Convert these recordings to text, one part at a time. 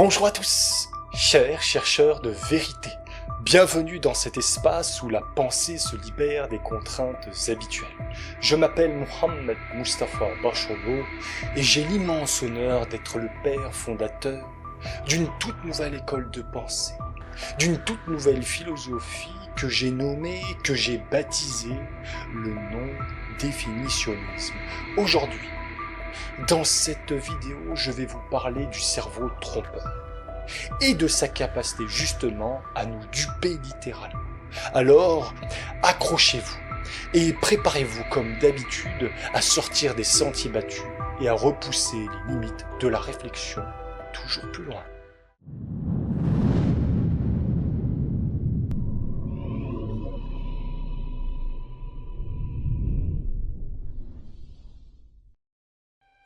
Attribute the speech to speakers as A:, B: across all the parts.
A: Bonjour à tous, chers chercheurs de vérité. Bienvenue dans cet espace où la pensée se libère des contraintes habituelles. Je m'appelle Mohamed Mustafa Bachogo et j'ai l'immense honneur d'être le père fondateur d'une toute nouvelle école de pensée, d'une toute nouvelle philosophie que j'ai nommée, que j'ai baptisée le non-définitionnisme. Aujourd'hui, dans cette vidéo, je vais vous parler du cerveau trompeur et de sa capacité justement à nous duper littéralement. Alors, accrochez-vous et préparez-vous comme d'habitude à sortir des sentiers battus et à repousser les limites de la réflexion toujours plus loin.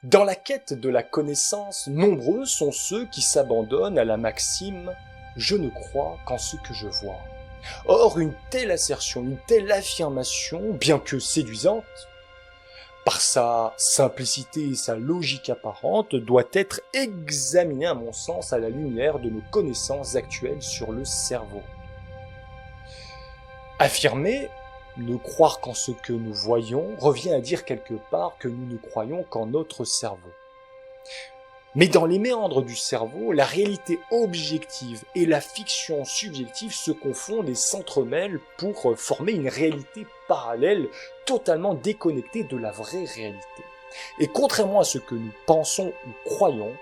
A: Dans la quête de la connaissance, nombreux sont ceux qui s'abandonnent à la maxime « je ne crois qu'en ce que je vois ». Or, une telle assertion, une telle affirmation, bien que séduisante, par sa simplicité et sa logique apparente, doit être examinée à mon sens à la lumière de nos connaissances actuelles sur le cerveau. Affirmer ne croire qu'en ce que nous voyons revient à dire quelque part que nous ne croyons qu'en notre cerveau. Mais dans les méandres du cerveau, la réalité objective et la fiction subjective se confondent et s'entremêlent pour former une réalité parallèle totalement déconnectée de la vraie réalité. Et contrairement à ce que nous pensons ou croyons,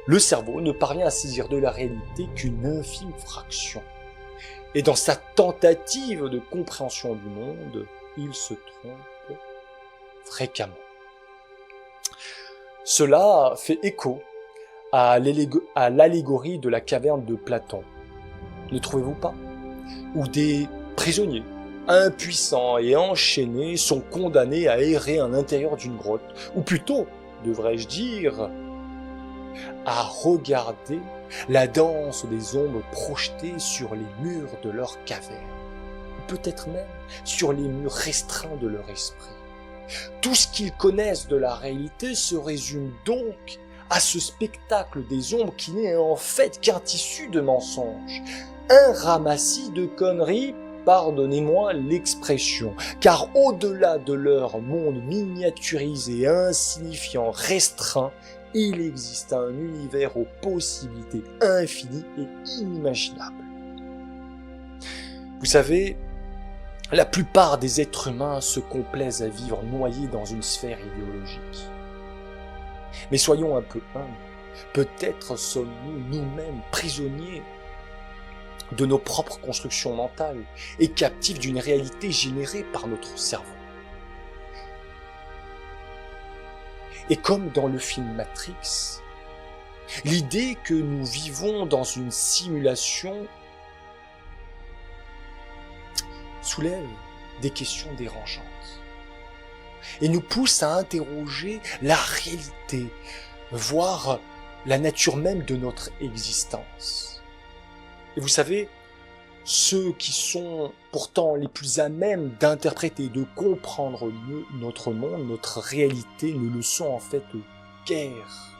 A: le cerveau ne parvient à saisir de la réalité qu'une infime fraction. Et dans sa tentative de compréhension du monde, il se trompe fréquemment. Cela fait écho à l'allégorie de la caverne de Platon. Ne trouvez-vous pas? Où des prisonniers, impuissants et enchaînés, sont condamnés à errer à l'intérieur d'une grotte, ou plutôt, devrais-je dire, à regarder la danse des ombres projetées sur les murs de leur caverne, ou peut-être même sur les murs restreints de leur esprit. Tout ce qu'ils connaissent de la réalité se résume donc à ce spectacle des ombres qui n'est en fait qu'un tissu de mensonges, un ramassis de conneries, pardonnez-moi l'expression, car au-delà de leur monde miniaturisé, insignifiant, restreint, il existe un univers aux possibilités infinies et inimaginables. Vous savez, la plupart des êtres humains se complaisent à vivre noyés dans une sphère idéologique. Mais soyons un peu humbles, peut-être sommes-nous nous-mêmes prisonniers de nos propres constructions mentales et captifs d'une réalité générée par notre cerveau. Et comme dans le film Matrix, l'idée que nous vivons dans une simulation soulève des questions dérangeantes et nous pousse à interroger la réalité, voire la nature même de notre existence. Et vous savez, ceux qui sont pourtant les plus à même d'interpréter, de comprendre mieux notre monde, notre réalité, ne le sont en fait guère.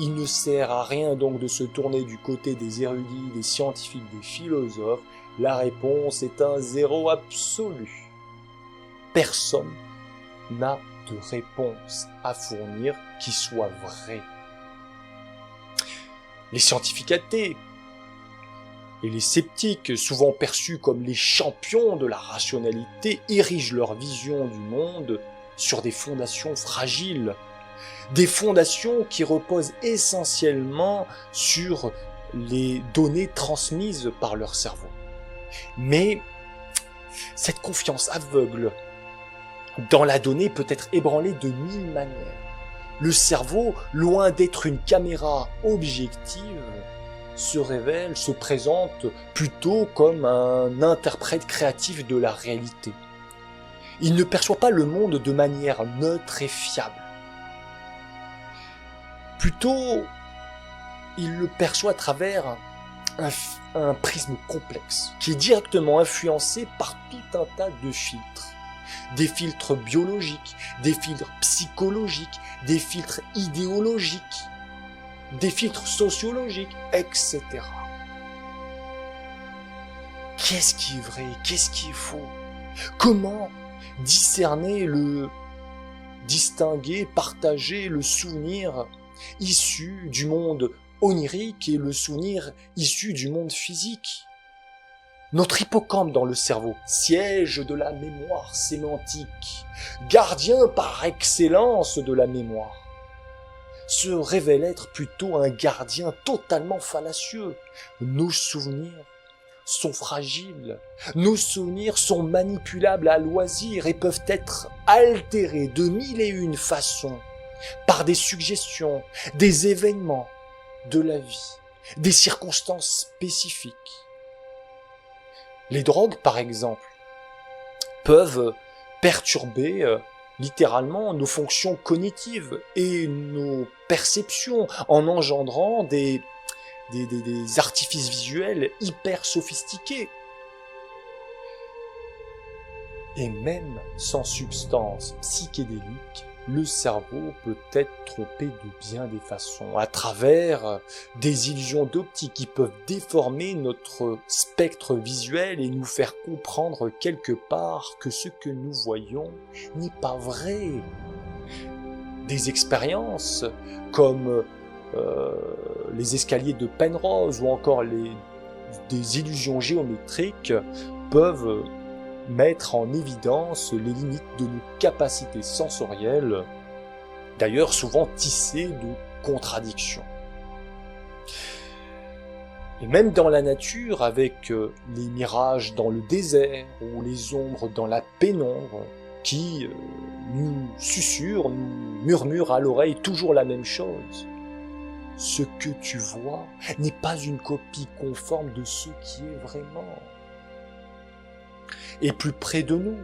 A: Il ne sert à rien donc de se tourner du côté des érudits, des scientifiques, des philosophes. La réponse est un zéro absolu. Personne n'a de réponse à fournir qui soit vraie. Les scientifiques athées et les sceptiques, souvent perçus comme les champions de la rationalité, érigent leur vision du monde sur des fondations fragiles. Des fondations qui reposent essentiellement sur les données transmises par leur cerveau. Mais cette confiance aveugle dans la donnée peut être ébranlée de 1000 manières. Le cerveau, loin d'être une caméra objective, se présente plutôt comme un interprète créatif de la réalité. Il ne perçoit pas le monde de manière neutre et fiable. Plutôt, il le perçoit à travers un prisme complexe qui est directement influencé par tout un tas de filtres. Des filtres biologiques, des filtres psychologiques, des filtres idéologiques. des filtres sociologiques, etc. Qu'est-ce qui est vrai? Qu'est-ce qui est faux? Comment distinguer, partager le souvenir issu du monde onirique et le souvenir issu du monde physique? Notre hippocampe dans le cerveau, siège de la mémoire sémantique, gardien par excellence de la mémoire, se révèle être plutôt un gardien totalement fallacieux. Nos souvenirs sont fragiles, nos souvenirs sont manipulables à loisir et peuvent être altérés de mille et une façons par des suggestions, des événements de la vie, des circonstances spécifiques. Les drogues, par exemple, peuvent perturber littéralement nos fonctions cognitives et nos perceptions en engendrant des artifices visuels hyper sophistiqués. Et même sans substance psychédélique, le cerveau peut être trompé de bien des façons, à travers des illusions d'optique qui peuvent déformer notre spectre visuel et nous faire comprendre quelque part que ce que nous voyons n'est pas vrai. Des expériences comme les escaliers de Penrose ou encore des illusions géométriques peuvent mettre en évidence les limites de nos capacités sensorielles, d'ailleurs souvent tissées de contradictions. Et même dans la nature, avec les mirages dans le désert ou les ombres dans la pénombre, qui nous susurrent, nous murmurent à l'oreille toujours la même chose. Ce que tu vois n'est pas une copie conforme de ce qui est vraiment. Et plus près de nous,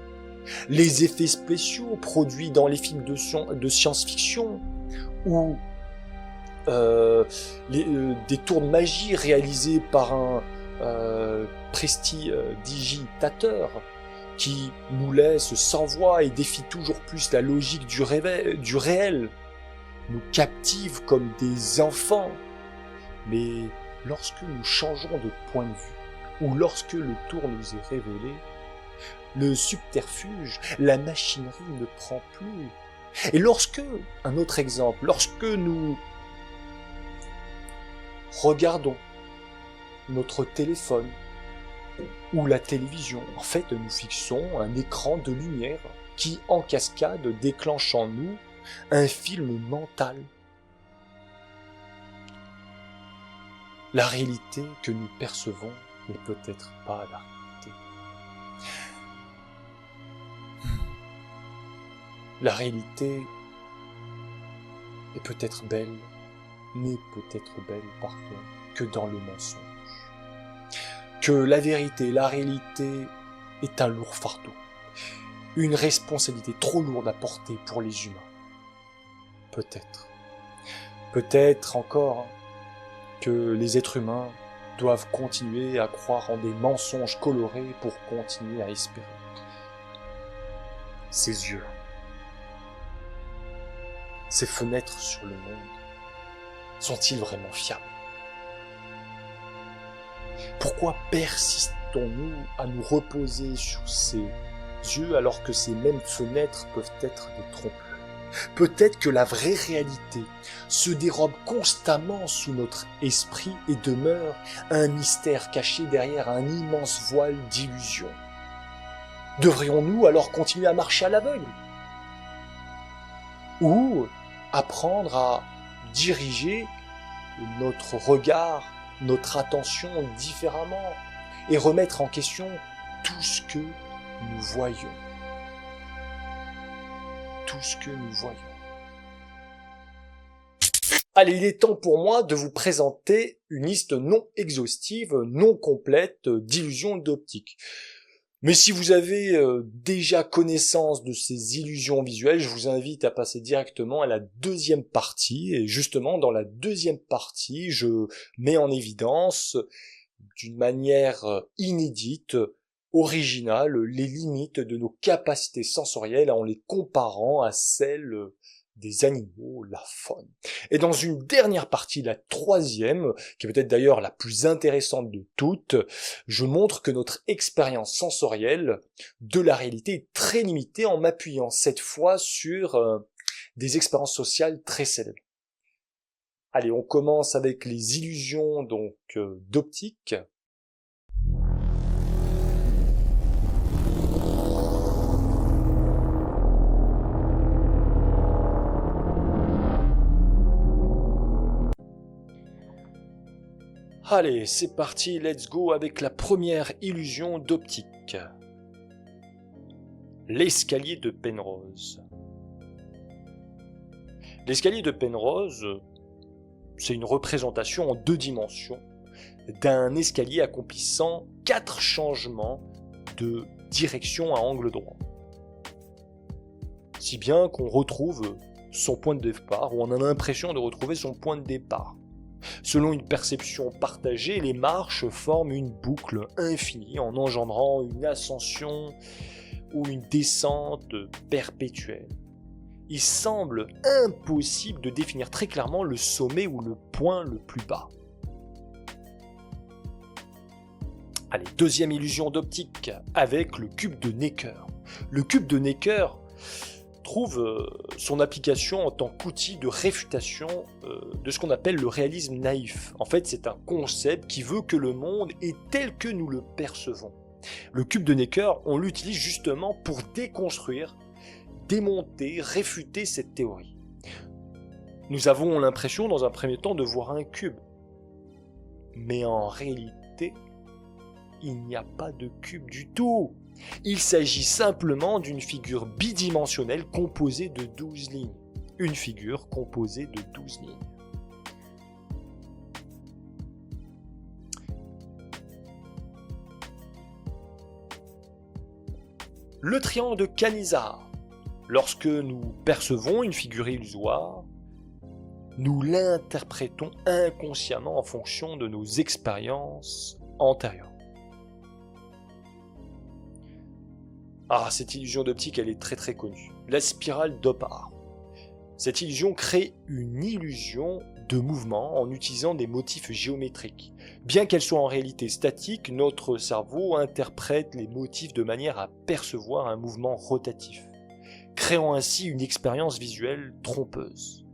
A: les effets spéciaux produits dans les films de science-fiction ou des tours de magie réalisés par un prestidigitateur qui nous laisse sans voix et défie toujours plus la logique du réel, nous captivent comme des enfants. Mais lorsque nous changeons de point de vue, ou lorsque le tour nous est révélé, le subterfuge, la machinerie ne prend plus. Et un autre exemple, lorsque nous regardons notre téléphone ou la télévision, en fait, nous fixons un écran de lumière qui, en cascade, déclenche en nous un film mental. La réalité que nous percevons n'est peut-être pas la réalité. La réalité est peut-être belle, mais peut-être belle parfois que dans le mensonge. Que la vérité, la réalité est un lourd fardeau, une responsabilité trop lourde à porter pour les humains. Peut-être. Peut-être encore que les êtres humains doivent continuer à croire en des mensonges colorés pour continuer à espérer. Ces yeux, ces fenêtres sur le monde, sont-ils vraiment fiables? Pourquoi persistons-nous à nous reposer sur ces yeux alors que ces mêmes fenêtres peuvent être des trompe-l'œil? Peut-être que la vraie réalité se dérobe constamment sous notre esprit et demeure un mystère caché derrière un immense voile d'illusions. Devrions-nous alors continuer à marcher à l'aveugle? Ou apprendre à diriger notre regard, notre attention différemment et remettre en question tout ce que nous voyons. Tout ce que nous voyons. Allez, il est temps pour moi de vous présenter une liste non exhaustive, non complète d'illusions d'optique. Mais si vous avez déjà connaissance de ces illusions visuelles, je vous invite à passer directement à la deuxième partie. Et justement, dans la deuxième partie, je mets en évidence d'une manière inédite, originale, les limites de nos capacités sensorielles en les comparant à celles des animaux, la faune. Et dans une dernière partie, la troisième, qui est peut-être d'ailleurs la plus intéressante de toutes, je montre que notre expérience sensorielle de la réalité est très limitée en m'appuyant cette fois sur des expériences sociales très célèbres. Allez, on commence avec les illusions donc d'optique. Allez, c'est parti, let's go avec la première illusion d'optique. L'escalier de Penrose. L'escalier de Penrose, c'est une représentation en 2 dimensions d'un escalier accomplissant 4 changements de direction à angle droit. Si bien qu'on retrouve son point de départ, ou on a l'impression de retrouver son point de départ. Selon une perception partagée, les marches forment une boucle infinie en engendrant une ascension ou une descente perpétuelle. Il semble impossible de définir très clairement le sommet ou le point le plus bas. Allez, deuxième illusion d'optique avec le cube de Necker. Le cube de Necker trouve son application en tant qu'outil de réfutation de ce qu'on appelle le réalisme naïf. En fait, c'est un concept qui veut que le monde est tel que nous le percevons. Le cube de Necker, on l'utilise justement pour déconstruire, démonter, réfuter cette théorie. Nous avons l'impression dans un premier temps de voir un cube. Mais en réalité, il n'y a pas de cube du tout. Il s'agit simplement d'une figure bidimensionnelle composée de 12 lignes. Une figure composée de 12 lignes. Le triangle de Canizar. Lorsque nous percevons une figure illusoire, nous l'interprétons inconsciemment en fonction de nos expériences antérieures. Ah, cette illusion d'optique, elle est très très connue. La spirale d'Opar. Cette illusion crée une illusion de mouvement en utilisant des motifs géométriques. Bien qu'elle soit en réalité statique, notre cerveau interprète les motifs de manière à percevoir un mouvement rotatif, créant ainsi une expérience visuelle trompeuse.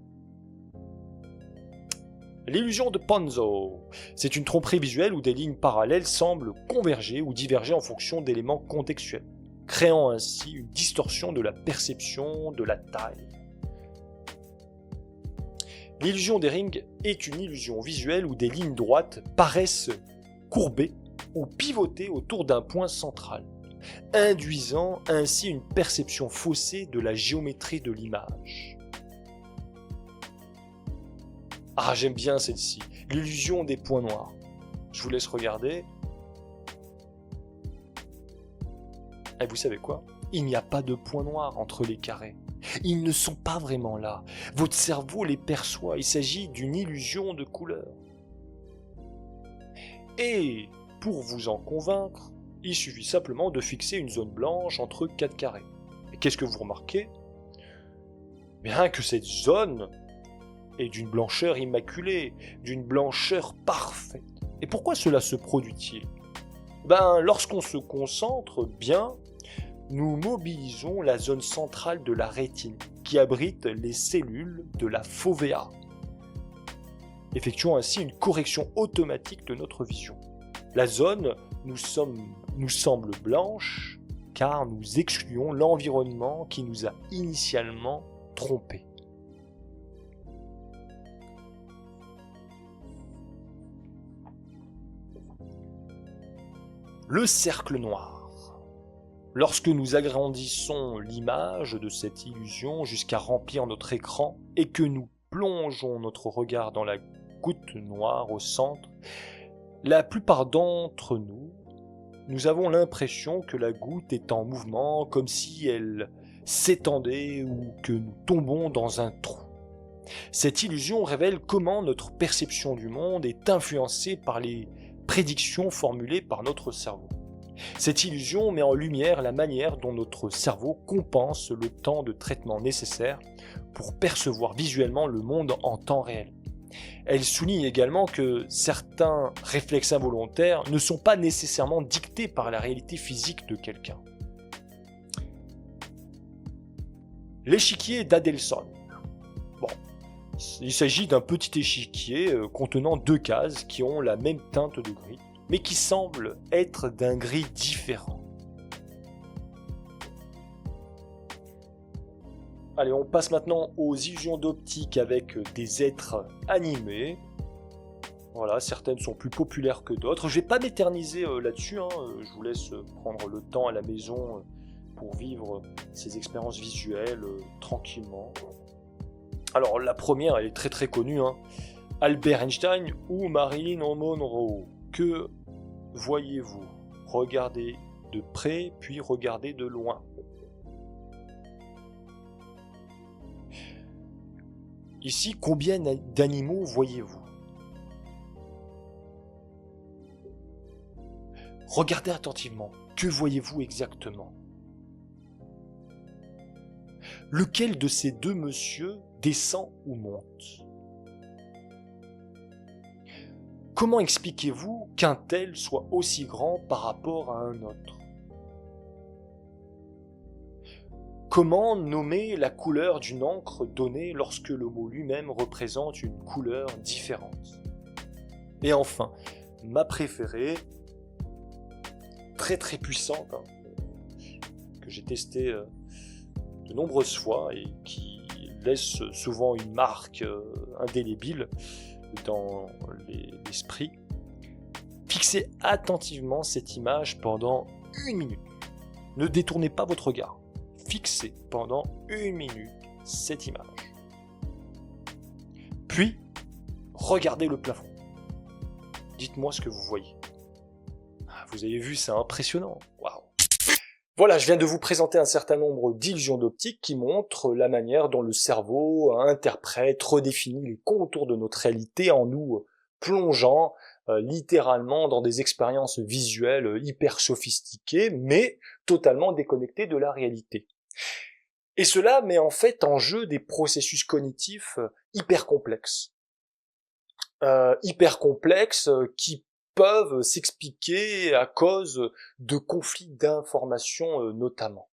A: L'illusion de Ponzo. C'est une tromperie visuelle où des lignes parallèles semblent converger ou diverger en fonction d'éléments contextuels, créant ainsi une distorsion de la perception de la taille. L'illusion des rings est une illusion visuelle où des lignes droites paraissent courbées ou pivotées autour d'un point central, induisant ainsi une perception faussée de la géométrie de l'image. Ah, j'aime bien celle-ci, l'illusion des points noirs. Je vous laisse regarder. Et vous savez quoi ? Il n'y a pas de points noirs entre les carrés. Ils ne sont pas vraiment là. Votre cerveau les perçoit. Il s'agit d'une illusion de couleur. Et pour vous en convaincre, il suffit simplement de fixer une zone blanche entre 4 carrés. Et qu'est-ce que vous remarquez ? Bien que cette zone est d'une blancheur immaculée, d'une blancheur parfaite. Et pourquoi cela se produit-il ? Lorsqu'on se concentre bien, nous mobilisons la zone centrale de la rétine, qui abrite les cellules de la fovea, effectuant ainsi une correction automatique de notre vision. La zone nous semble blanche, car nous excluons l'environnement qui nous a initialement trompés. Le cercle noir. Lorsque nous agrandissons l'image de cette illusion jusqu'à remplir notre écran et que nous plongeons notre regard dans la goutte noire au centre, la plupart d'entre nous avons l'impression que la goutte est en mouvement, comme si elle s'étendait ou que nous tombons dans un trou. Cette illusion révèle comment notre perception du monde est influencée par les prédictions formulées par notre cerveau. Cette illusion met en lumière la manière dont notre cerveau compense le temps de traitement nécessaire pour percevoir visuellement le monde en temps réel. Elle souligne également que certains réflexes involontaires ne sont pas nécessairement dictés par la réalité physique de quelqu'un. L'échiquier d'Adelson. Bon, il s'agit d'un petit échiquier contenant 2 cases qui ont la même teinte de gris, mais qui semblent être d'un gris différent. Allez, on passe maintenant aux illusions d'optique avec des êtres animés. Voilà, certaines sont plus populaires que d'autres. Je ne vais pas m'éterniser là-dessus, je vous laisse prendre le temps à la maison pour vivre ces expériences visuelles tranquillement. Alors la première, elle est très très connue, Albert Einstein ou Marilyn Monroe. Que voyez-vous? Regardez de près, puis regardez de loin. Ici, combien d'animaux voyez-vous? Regardez attentivement. Que voyez-vous exactement? Lequel de ces 2 messieurs descend ou monte? Comment expliquez-vous qu'un tel soit aussi grand par rapport à un autre? Comment nommer la couleur d'une encre donnée lorsque le mot lui-même représente une couleur différente? Et enfin, ma préférée, très très puissante, que j'ai testée de nombreuses fois et qui laisse souvent une marque indélébile dans l'esprit. Fixez attentivement cette image pendant 1 minute. Ne détournez pas votre regard. Fixez pendant 1 minute cette image. Puis, regardez le plafond. Dites-moi ce que vous voyez. Vous avez vu, c'est impressionnant. Waouh! Voilà, je viens de vous présenter un certain nombre d'illusions d'optique qui montrent la manière dont le cerveau interprète, redéfinit les contours de notre réalité en nous plongeant littéralement dans des expériences visuelles hyper sophistiquées, mais totalement déconnectées de la réalité. Et cela met en fait en jeu des processus cognitifs hyper complexes. Qui peuvent s'expliquer à cause de conflits d'informations notamment.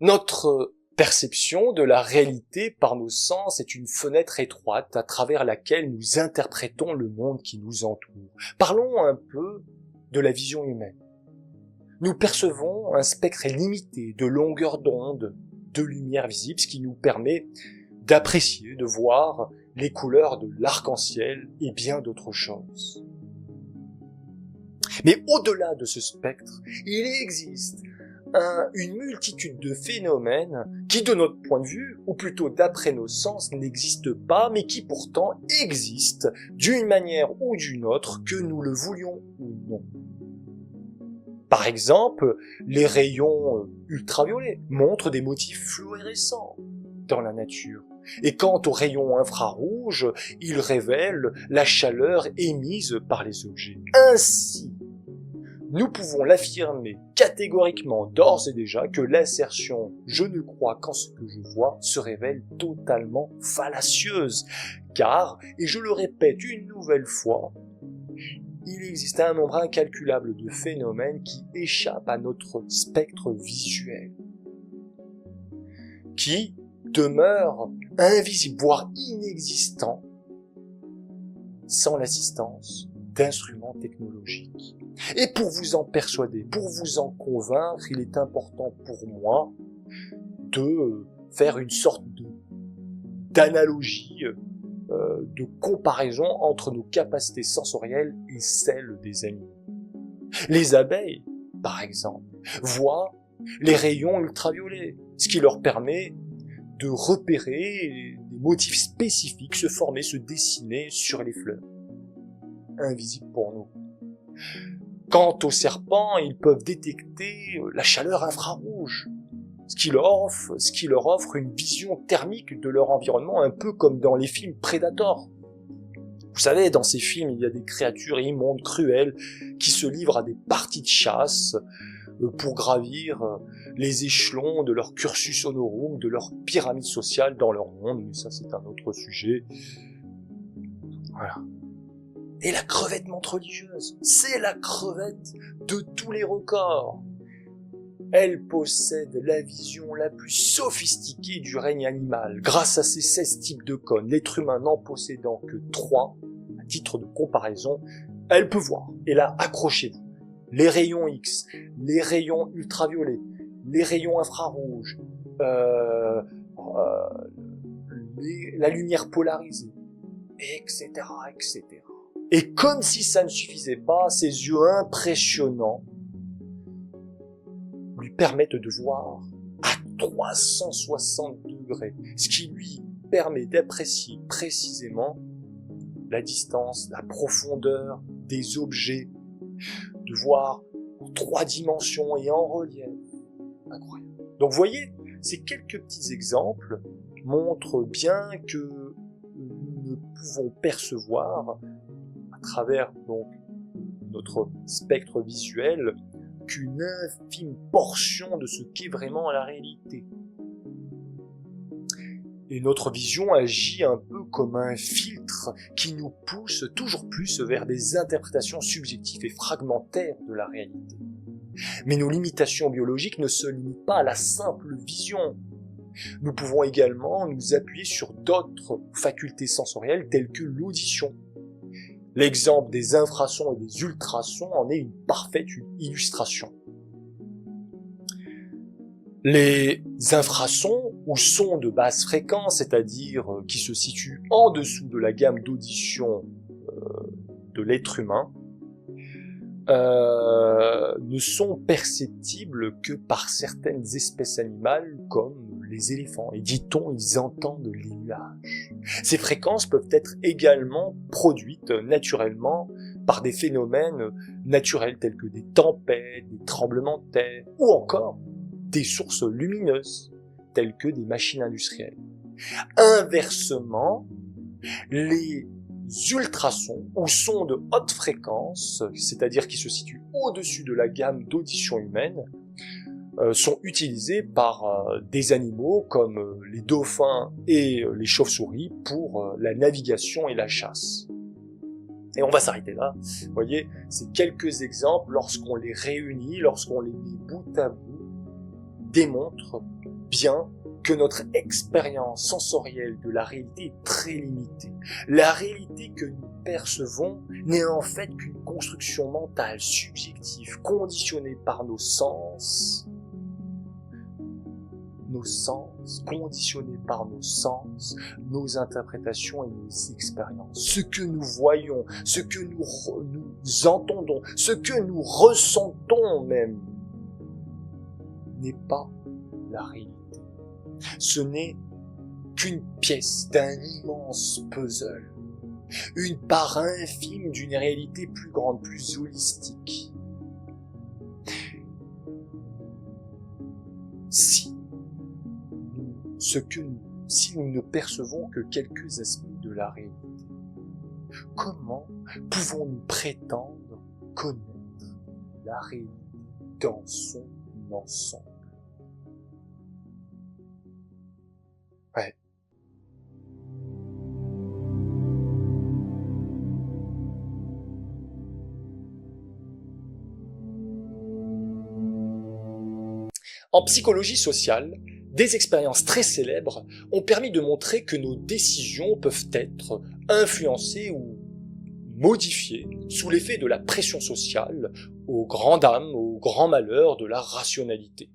A: Notre perception de la réalité par nos sens est une fenêtre étroite à travers laquelle nous interprétons le monde qui nous entoure. Parlons un peu de la vision humaine. Nous percevons un spectre limité de longueur d'onde, de lumière visible, ce qui nous permet d'apprécier, de voir les couleurs de l'arc-en-ciel et bien d'autres choses. Mais au-delà de ce spectre, il existe une multitude de phénomènes qui, de notre point de vue, ou plutôt d'après nos sens, n'existent pas, mais qui pourtant existent d'une manière ou d'une autre, que nous le voulions ou non. Par exemple, les rayons ultraviolets montrent des motifs fluorescents dans la nature. Et quant aux rayons infrarouges, ils révèlent la chaleur émise par les objets. Ainsi, nous pouvons l'affirmer catégoriquement d'ores et déjà que l'assertion « je ne crois qu'en ce que je vois » se révèle totalement fallacieuse. Car, et je le répète une nouvelle fois, il existe un nombre incalculable de phénomènes qui échappent à notre spectre visuel, qui demeurent invisibles, voire inexistants, sans l'assistance d'instruments technologiques. Et pour vous en persuader, pour vous en convaincre, il est important pour moi de faire une sorte d'analogie, de comparaison entre nos capacités sensorielles et celles des animaux. Les abeilles, par exemple, voient les rayons ultraviolets, ce qui leur permet de repérer des motifs spécifiques se former, se dessiner sur les fleurs. Invisibles pour nous. Quant aux serpents, ils peuvent détecter la chaleur infrarouge, ce qui leur offre une vision thermique de leur environnement, un peu comme dans les films Predator. Vous savez, dans ces films, il y a des créatures immondes, cruelles, qui se livrent à des parties de chasse pour gravir les échelons de leur cursus honorum, de leur pyramide sociale dans leur monde, mais ça c'est un autre sujet. Voilà. Et la crevette menthe religieuse, c'est la crevette de tous les records. Elle possède la vision la plus sophistiquée du règne animal. Grâce à ses 16 types de cônes, l'être humain n'en possédant que 3, à titre de comparaison, elle peut voir. Et là, accrochez-vous. Les rayons X, les rayons ultraviolets, les rayons infrarouges, la lumière polarisée, etc., etc. Et comme si ça ne suffisait pas, ses yeux impressionnants lui permettent de voir à 360 degrés, ce qui lui permet d'apprécier précisément la distance, la profondeur des objets, de voir en 3 dimensions et en relief. Incroyable. Donc vous voyez, ces quelques petits exemples montrent bien que nous ne pouvons percevoir à travers donc notre spectre visuel qu'une infime portion de ce qu'est vraiment la réalité. Et notre vision agit un peu comme un filtre qui nous pousse toujours plus vers des interprétations subjectives et fragmentaires de la réalité. Mais nos limitations biologiques ne se limitent pas à la simple vision. Nous pouvons également nous appuyer sur d'autres facultés sensorielles telles que l'audition. L'exemple des infrasons et des ultrasons en est une parfaite illustration. Les infrasons, ou sons de basse fréquence, c'est-à-dire qui se situent en dessous de la gamme d'audition de l'être humain, ne sont perceptibles que par certaines espèces animales comme les éléphants. Et dit-on, ils entendent les nuages. Ces fréquences peuvent être également produites naturellement par des phénomènes naturels tels que des tempêtes, des tremblements de terre, ou encore des sources lumineuses telles que des machines industrielles. Inversement, les ultrasons ou sons de haute fréquence, c'est-à-dire qui se situent au-dessus de la gamme d'audition humaine, sont utilisés par des animaux comme les dauphins et les chauves-souris pour la navigation et la chasse. Et on va s'arrêter là. Vous voyez, ces quelques exemples, lorsqu'on les réunit, lorsqu'on les met bout à bout, démontrent bien que notre expérience sensorielle de la réalité est très limitée. La réalité que nous percevons n'est en fait qu'une construction mentale subjective, conditionnée par nos sens, conditionnés par nos sens, nos interprétations et nos expériences. Ce que nous voyons, ce que nous entendons, ce que nous ressentons même, n'est pas la réalité. Ce n'est qu'une pièce d'un immense puzzle, une part infime d'une réalité plus grande, plus holistique. Si nous ne percevons que quelques aspects de la réalité, comment pouvons-nous prétendre connaître la réalité dans son ensemble? Ouais. En psychologie sociale, des expériences très célèbres ont permis de montrer que nos décisions peuvent être influencées ou modifiées sous l'effet de la pression sociale, au grand dam, au grand malheur de la rationalité.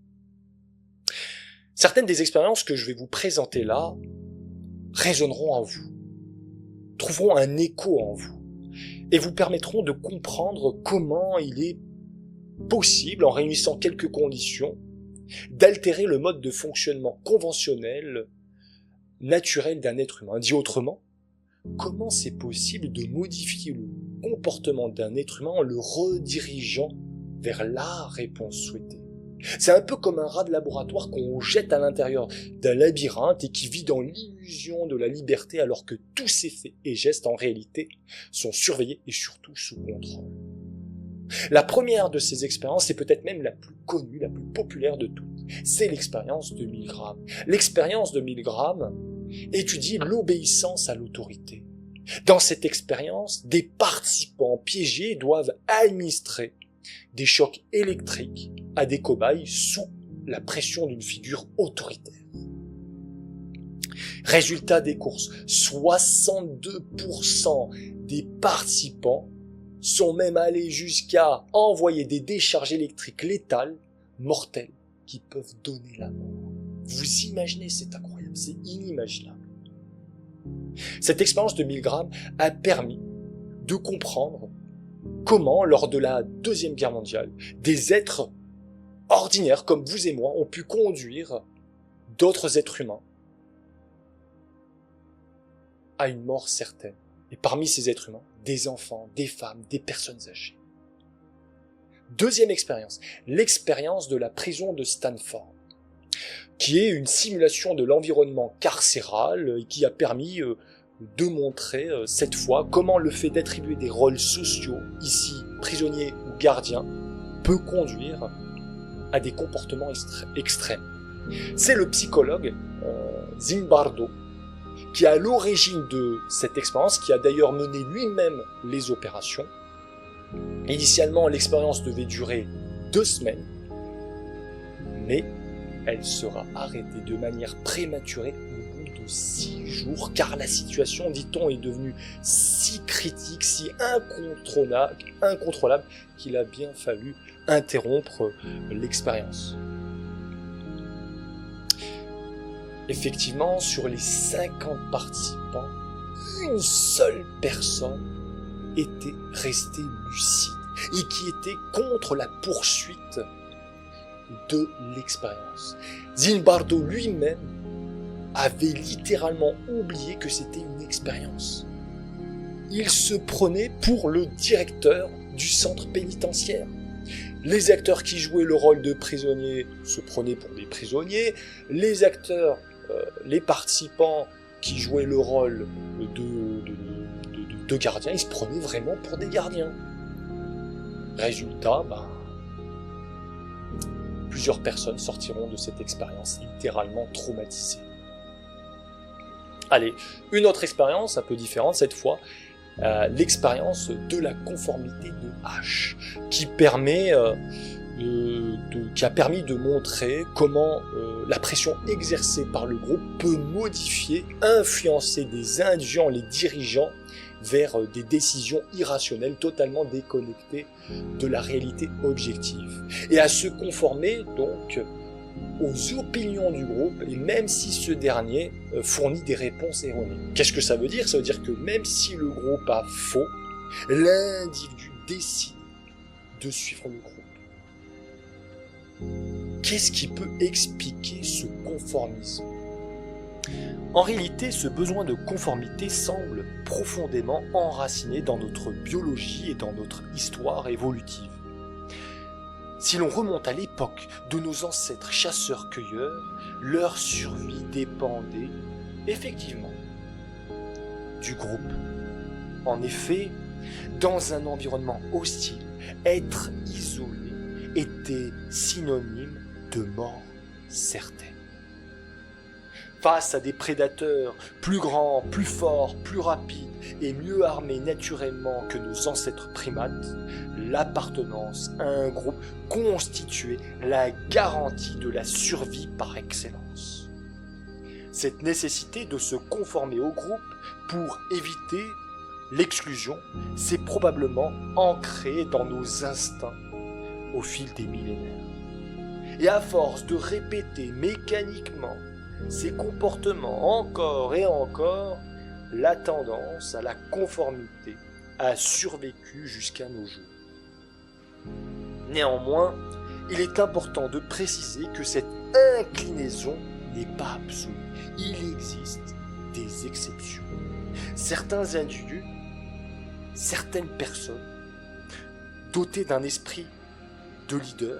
A: Certaines des expériences que je vais vous présenter là résonneront en vous, trouveront un écho en vous, et vous permettront de comprendre comment il est possible, en réunissant quelques conditions, d'altérer le mode de fonctionnement conventionnel, naturel d'un être humain. Dit autrement, comment c'est possible de modifier le comportement d'un être humain en le redirigeant vers la réponse souhaitée. C'est un peu comme un rat de laboratoire qu'on jette à l'intérieur d'un labyrinthe et qui vit dans l'illusion de la liberté alors que tous ses faits et gestes en réalité sont surveillés et surtout sous contrôle. La première de ces expériences est peut-être même la plus connue, la plus populaire de toutes. C'est l'expérience de Milgram. L'expérience de Milgram étudie l'obéissance à l'autorité. Dans cette expérience, des participants piégés doivent administrer des chocs électriques à des cobayes sous la pression d'une figure autoritaire. Résultat des courses, 62% des participants sont même allés jusqu'à envoyer des décharges électriques létales, mortelles, qui peuvent donner la mort. Vous imaginez, c'est incroyable, c'est inimaginable. Cette expérience de Milgram a permis de comprendre comment, lors de la Deuxième Guerre mondiale, des êtres ordinaires comme vous et moi ont pu conduire d'autres êtres humains à une mort certaine. Et parmi ces êtres humains, des enfants, des femmes, des personnes âgées. Deuxième expérience, l'expérience de la prison de Stanford, qui est une simulation de l'environnement carcéral et qui a permis de montrer cette fois comment le fait d'attribuer des rôles sociaux, ici prisonniers ou gardiens, peut conduire à des comportements extrêmes. C'est le psychologue Zimbardo qui est à l'origine de cette expérience, qui a d'ailleurs mené lui-même les opérations. Initialement, l'expérience devait durer 2 semaines, mais elle sera arrêtée de manière prématurée au bout de 6 jours, car la situation, dit-on, est devenue si critique, si incontrôlable, qu'il a bien fallu interrompre l'expérience. Effectivement, sur les 50 participants, une seule personne était restée lucide et qui était contre la poursuite de l'expérience. Zimbardo lui-même avait littéralement oublié que c'était une expérience. Il se prenait pour le directeur du centre pénitentiaire. Les acteurs qui jouaient le rôle de prisonniers se prenaient pour des prisonniers. Les participants qui jouaient le rôle de gardiens, ils se prenaient vraiment pour des gardiens. Résultat, plusieurs personnes sortiront de cette expérience littéralement traumatisées. Allez, une autre expérience un peu différente cette fois, l'expérience de la conformité de H, qui a permis de montrer comment la pression exercée par le groupe peut modifier, influencer des indigents, les dirigeants, vers des décisions irrationnelles totalement déconnectées de la réalité objective. Et à se conformer donc aux opinions du groupe, et même si ce dernier fournit des réponses erronées. Qu'est-ce que ça veut dire ? Ça veut dire que même si le groupe a faux, l'individu décide de suivre le groupe. Qu'est-ce qui peut expliquer ce conformisme ? En réalité, ce besoin de conformité semble profondément enraciné dans notre biologie et dans notre histoire évolutive. Si l'on remonte à l'époque de nos ancêtres chasseurs-cueilleurs, leur survie dépendait effectivement du groupe. En effet, dans un environnement hostile, être isolé était synonyme de mort certaine. Face à des prédateurs plus grands, plus forts, plus rapides et mieux armés naturellement que nos ancêtres primates, l'appartenance à un groupe constituait la garantie de la survie par excellence. Cette nécessité de se conformer au groupe pour éviter l'exclusion s'est probablement ancrée dans nos instincts au fil des millénaires. Et à force de répéter mécaniquement ces comportements encore et encore, la tendance à la conformité a survécu jusqu'à nos jours. Néanmoins, il est important de préciser que cette inclinaison n'est pas absolue. Il existe des exceptions. Certains individus, certaines personnes, dotées d'un esprit de leader,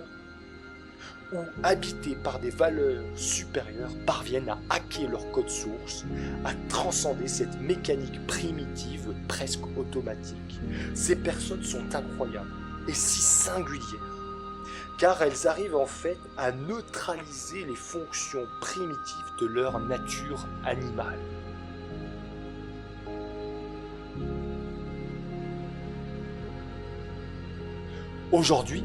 A: ou habités par des valeurs supérieures parviennent à hacker leur code source, à transcender cette mécanique primitive presque automatique. Ces personnes sont incroyables et si singulières, car elles arrivent en fait à neutraliser les fonctions primitives de leur nature animale. Aujourd'hui,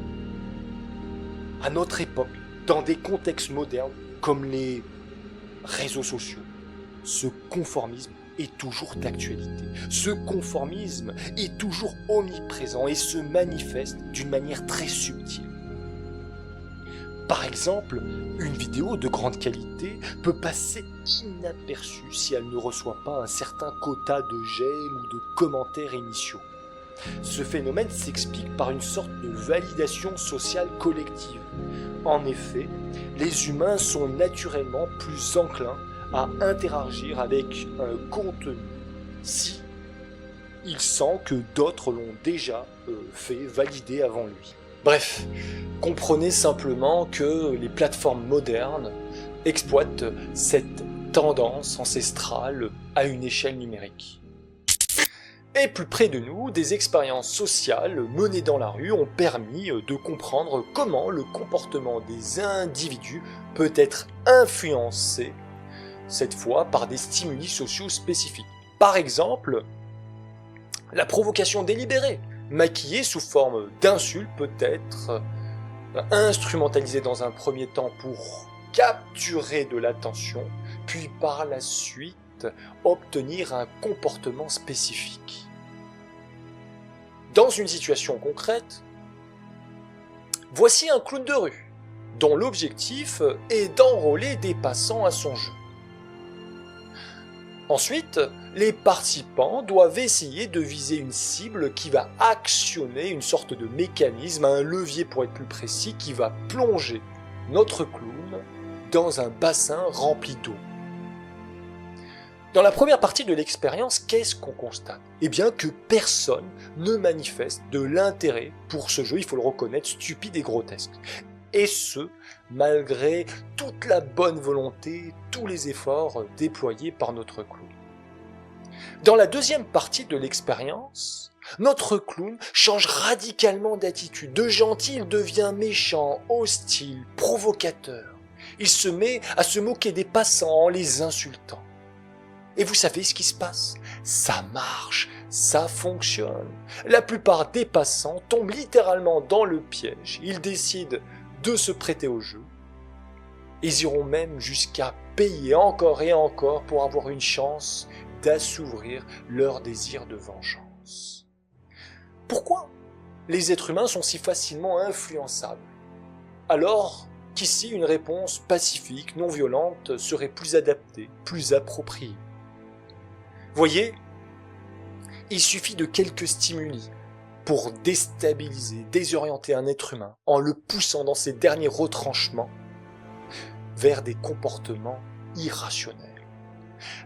A: à notre époque, dans des contextes modernes comme les réseaux sociaux, ce conformisme est toujours d'actualité. Ce conformisme est toujours omniprésent et se manifeste d'une manière très subtile. Par exemple, une vidéo de grande qualité peut passer inaperçue si elle ne reçoit pas un certain quota de j'aime ou de commentaires initiaux. Ce phénomène s'explique par une sorte de validation sociale collective. En effet, les humains sont naturellement plus enclins à interagir avec un contenu si il sent que d'autres l'ont déjà fait valider avant lui. Bref, comprenez simplement que les plateformes modernes exploitent cette tendance ancestrale à une échelle numérique. Et plus près de nous, des expériences sociales menées dans la rue ont permis de comprendre comment le comportement des individus peut être influencé, cette fois par des stimuli sociaux spécifiques. Par exemple, la provocation délibérée, maquillée sous forme d'insultes, peut être instrumentalisée dans un premier temps pour capturer de l'attention, puis par la suite obtenir un comportement spécifique. Dans une situation concrète, voici un clown de rue, dont l'objectif est d'enrôler des passants à son jeu. Ensuite, les participants doivent essayer de viser une cible qui va actionner une sorte de mécanisme, un levier pour être plus précis, qui va plonger notre clown dans un bassin rempli d'eau. Dans la première partie de l'expérience, qu'est-ce qu'on constate? Eh bien que personne ne manifeste de l'intérêt pour ce jeu, il faut le reconnaître, stupide et grotesque. Et ce, malgré toute la bonne volonté, tous les efforts déployés par notre clown. Dans la deuxième partie de l'expérience, notre clown change radicalement d'attitude. De gentil, il devient méchant, hostile, provocateur. Il se met à se moquer des passants en les insultant. Et vous savez ce qui se passe? Ça marche, ça fonctionne. La plupart des passants tombent littéralement dans le piège. Ils décident de se prêter au jeu. Ils iront même jusqu'à payer encore et encore pour avoir une chance d'assouvir leur désir de vengeance. Pourquoi les êtres humains sont si facilement influençables, alors qu'ici une réponse pacifique, non violente, serait plus adaptée, plus appropriée? Voyez, il suffit de quelques stimuli pour déstabiliser, désorienter un être humain en le poussant dans ses derniers retranchements vers des comportements irrationnels.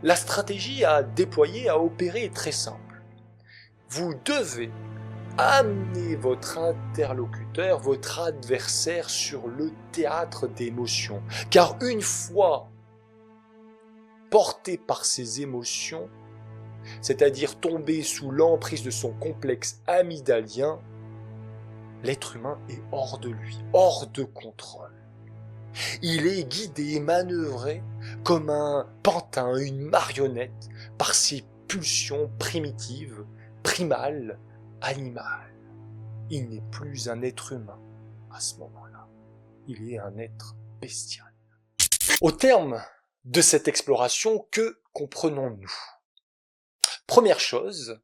A: La stratégie à déployer, à opérer est très simple. Vous devez amener votre interlocuteur, votre adversaire sur le théâtre d'émotions. Car une fois porté par ses émotions, c'est-à-dire tombé sous l'emprise de son complexe amygdalien, l'être humain est hors de lui, hors de contrôle. Il est guidé et manœuvré comme un pantin, une marionnette, par ses pulsions primitives, primales, animales. Il n'est plus un être humain à ce moment-là. Il est un être bestial. Au terme de cette exploration, que comprenons-nous? Première chose,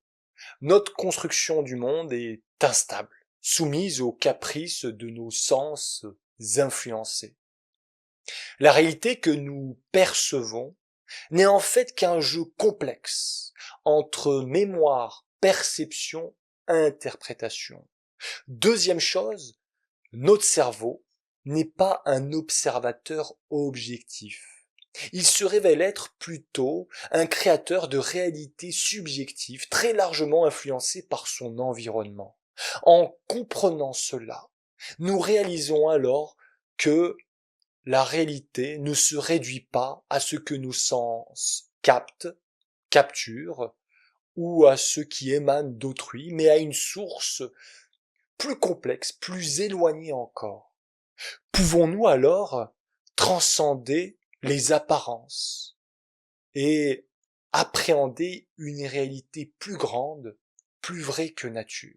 A: notre construction du monde est instable, soumise aux caprices de nos sens influencés. La réalité que nous percevons n'est en fait qu'un jeu complexe entre mémoire, perception, interprétation. Deuxième chose, notre cerveau n'est pas un observateur objectif. Il se révèle être plutôt un créateur de réalités subjectives très largement influencées par son environnement. En comprenant cela, nous réalisons alors que la réalité ne se réduit pas à ce que nos sens capturent, ou à ce qui émane d'autrui, mais à une source plus complexe, plus éloignée encore. Pouvons-nous alors transcender les apparences et appréhender une réalité plus grande, plus vraie que nature?